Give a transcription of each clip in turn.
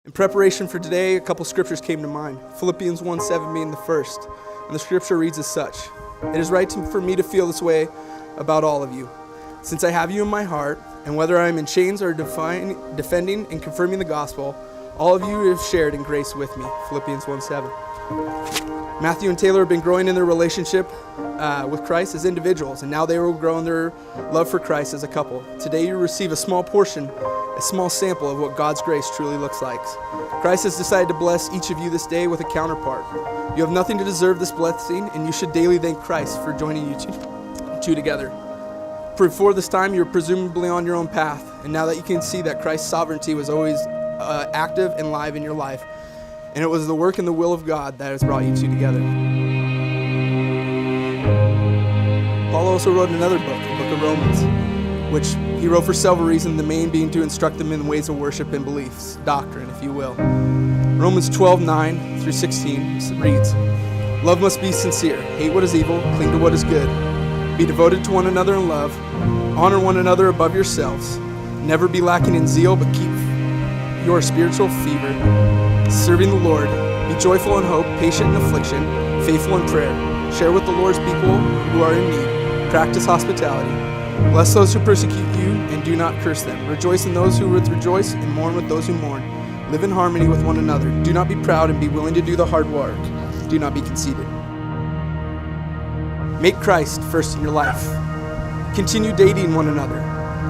In preparation for today, a couple scriptures came to mind. Philippians 1:7 being the first. And the scripture reads as such: "It is right for me to feel this way about all of you, since I have you in my heart, and whether I am in chains or defending and confirming the gospel, all of you have shared in grace with me." Philippians 1:7. Matthew and Taylor have been growing in their relationship with Christ as individuals, and now they will grow in their love for Christ as a couple. Today you receive a small portion, a small sample of what God's grace truly looks like. Christ has decided to bless each of you this day with a counterpart. You have nothing to deserve this blessing, and you should daily thank Christ for joining you two together. Before this time, you were presumably on your own path, and now that you can see that Christ's sovereignty was always active and live in your life, and it was the work and the will of God that has brought you two together. Paul also wrote another book, the book of Romans, which he wrote for several reasons, the main being to instruct them in the ways of worship and beliefs, doctrine, if you will. Romans 12:9-16 reads, "Love must be sincere. Hate what is evil. Cling to what is good. Be devoted to one another in love. Honor one another above yourselves. Never be lacking in zeal, but keep your spiritual fervor, serving the Lord. Be joyful in hope, patient in affliction, faithful in prayer. Share with the Lord's people who are in need. Practice hospitality. Bless those who persecute you, and do not curse them. Rejoice in those who rejoice, and mourn with those who mourn. Live in harmony with one another. Do not be proud, and be willing to do the hard work. Do not be conceited." Make Christ first in your life. Continue dating one another.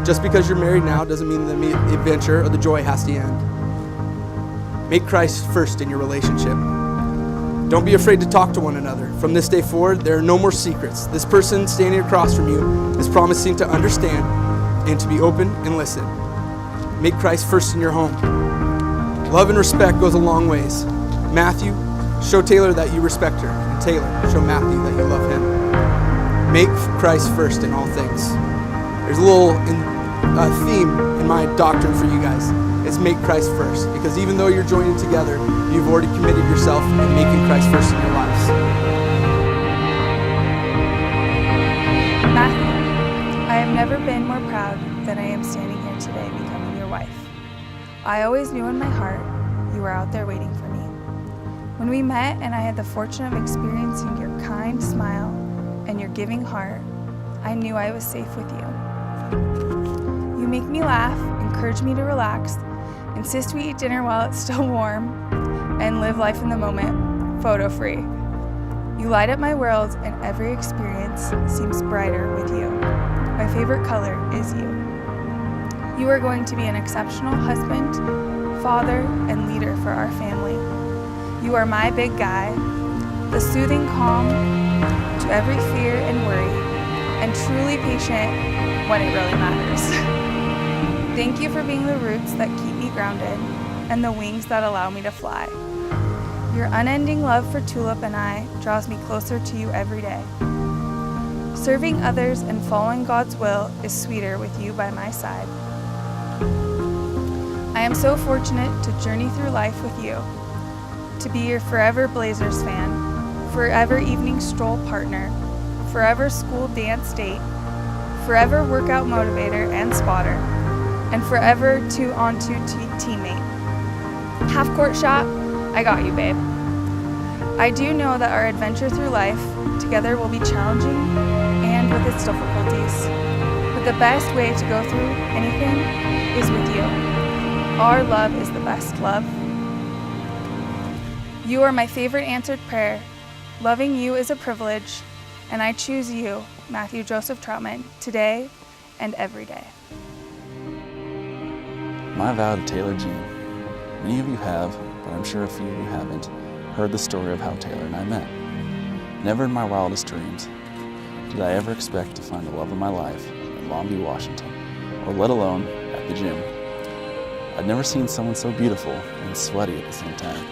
Just because you're married now doesn't mean the adventure or the joy has to end. Make Christ first in your relationship. Don't be afraid to talk to one another. From this day forward, there are no more secrets. This person standing across from you is promising to understand and to be open and listen. Make Christ first in your home. Love and respect goes a long ways. Matthew, show Taylor that you respect her. And Taylor, show Matthew that you love him. Make Christ first in all things. There's a little theme in my doctrine for you guys. It's make Christ first. Because even though you're joining together, you've already committed yourself in making Christ first in your lives. Matthew, I have never been more proud than I am standing here today becoming your wife. I always knew in my heart you were out there waiting for me. When we met and I had the fortune of experiencing your kind smile and your giving heart, I knew I was safe with you. You make me laugh, encourage me to relax, insist we eat dinner while it's still warm, and live life in the moment, photo-free. You light up my world, and every experience seems brighter with you. My favorite color is you. You are going to be an exceptional husband, father, and leader for our family. You are my big guy, the soothing calm to every fear and worry, and truly patient when it really matters. Thank you for being the roots that keep me grounded and the wings that allow me to fly. Your unending love for Tulip and I draws me closer to you every day. Serving others and following God's will is sweeter with you by my side. I am so fortunate to journey through life with you, to be your forever Blazers fan, forever evening stroll partner, forever school dance date, forever workout motivator and spotter, and forever 2-on-2 teammate. Half-court shot, I got you, babe. I do know that our adventure through life together will be challenging and with its difficulties, but the best way to go through anything is with you. Our love is the best love. You are my favorite answered prayer. Loving you is a privilege, and I choose you, Matthew Joseph Troutman, today and every day. My vow to Taylor Jean. Many of you have, but I'm sure a few of you haven't, heard the story of how Taylor and I met. Never in my wildest dreams did I ever expect to find the love of my life in Long Beach, Washington, or let alone at the gym. I'd never seen someone so beautiful and sweaty at the same time.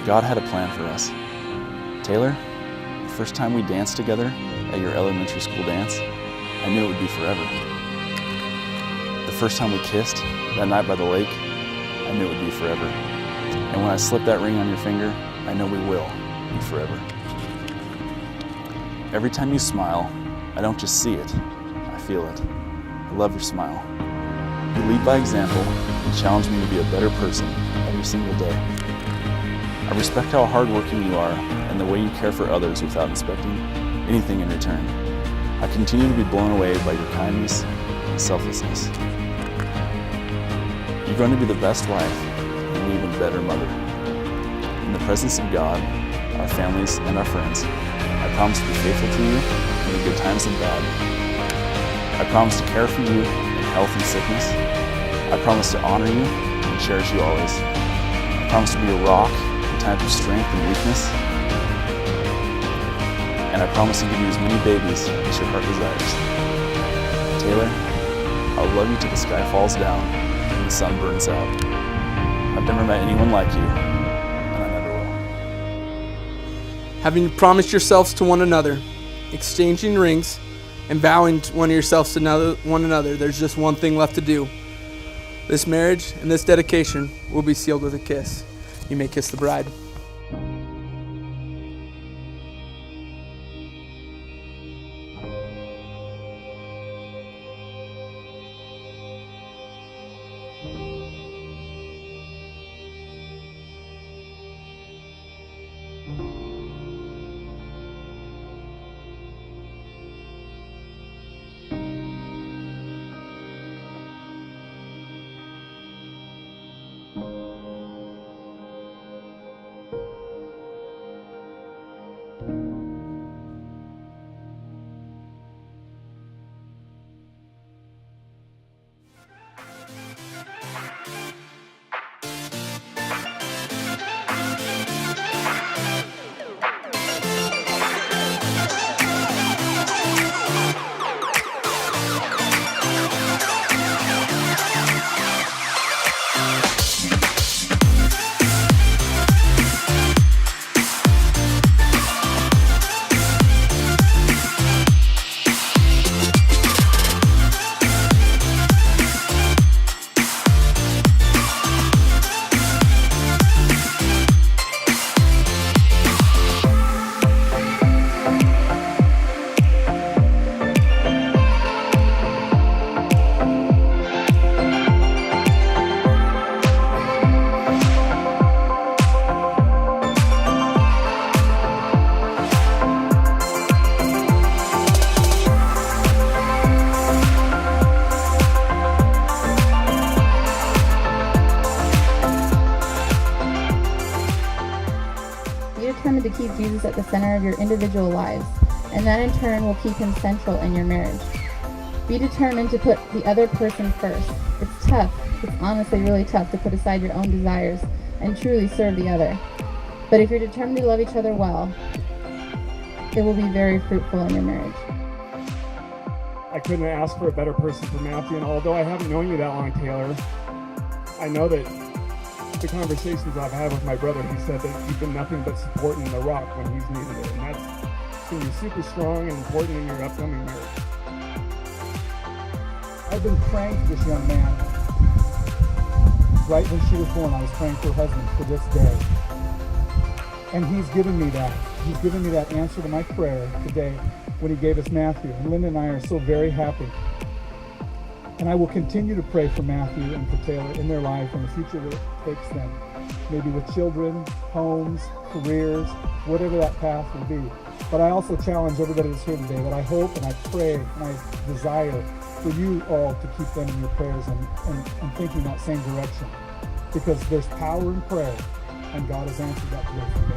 God had a plan for us. Taylor, the first time we danced together at your elementary school dance, I knew it would be forever. The first time we kissed that night by the lake, I knew it would be forever. And when I slipped that ring on your finger, I know we will be forever. Every time you smile, I don't just see it, I feel it. I love your smile. You lead by example, You challenge me to be a better person every single day. I respect how hardworking you are and the way you care for others without expecting anything in return. I continue to be blown away by your kindness and selflessness. You're going to be the best wife and an even better mother. In the presence of God, our families, and our friends, I promise to be faithful to you in the good times and bad. I promise to care for you in health and sickness. I promise to honor you and cherish you always. I promise to be a rock in times of strength and weakness. And I promise to give you as many babies as your heart desires. Taylor, I'll love you till the sky falls down and the sun burns out. I've never met anyone like you, and I never will. Having promised yourselves to one another, exchanging rings, and vowing to one of yourselves to one another, there's just one thing left to do. This marriage and this dedication will be sealed with a kiss. You may kiss the bride. Be determined to keep Jesus at the center of your individual lives, and that in turn will keep him central in your marriage. Be determined to put the other person first. It's tough. It's honestly really tough to put aside your own desires and truly serve the other. But if you're determined to love each other well, it will be very fruitful in your marriage. I couldn't ask for a better person for Matthew, and although I haven't known you that long, Taylor, I know that the conversations I've had with my brother, he said that you've been nothing but supporting the rock when he's needed it, and that's going to be super strong and important in your upcoming marriage. I've been praying for this young man. Right when she was born, I was praying for her husband for this day. And he's given me that. He's given me that answer to my prayer today when he gave us Matthew. And Linda and I are so very happy. And I will continue to pray for Matthew and for Taylor in their life and the future that it takes them. Maybe with children, homes, careers, whatever that path will be. But I also challenge everybody that's here today that I hope and I pray and I desire for you all to keep them in your prayers and thinking that same direction. Because there's power in prayer, and God has answered that today for me.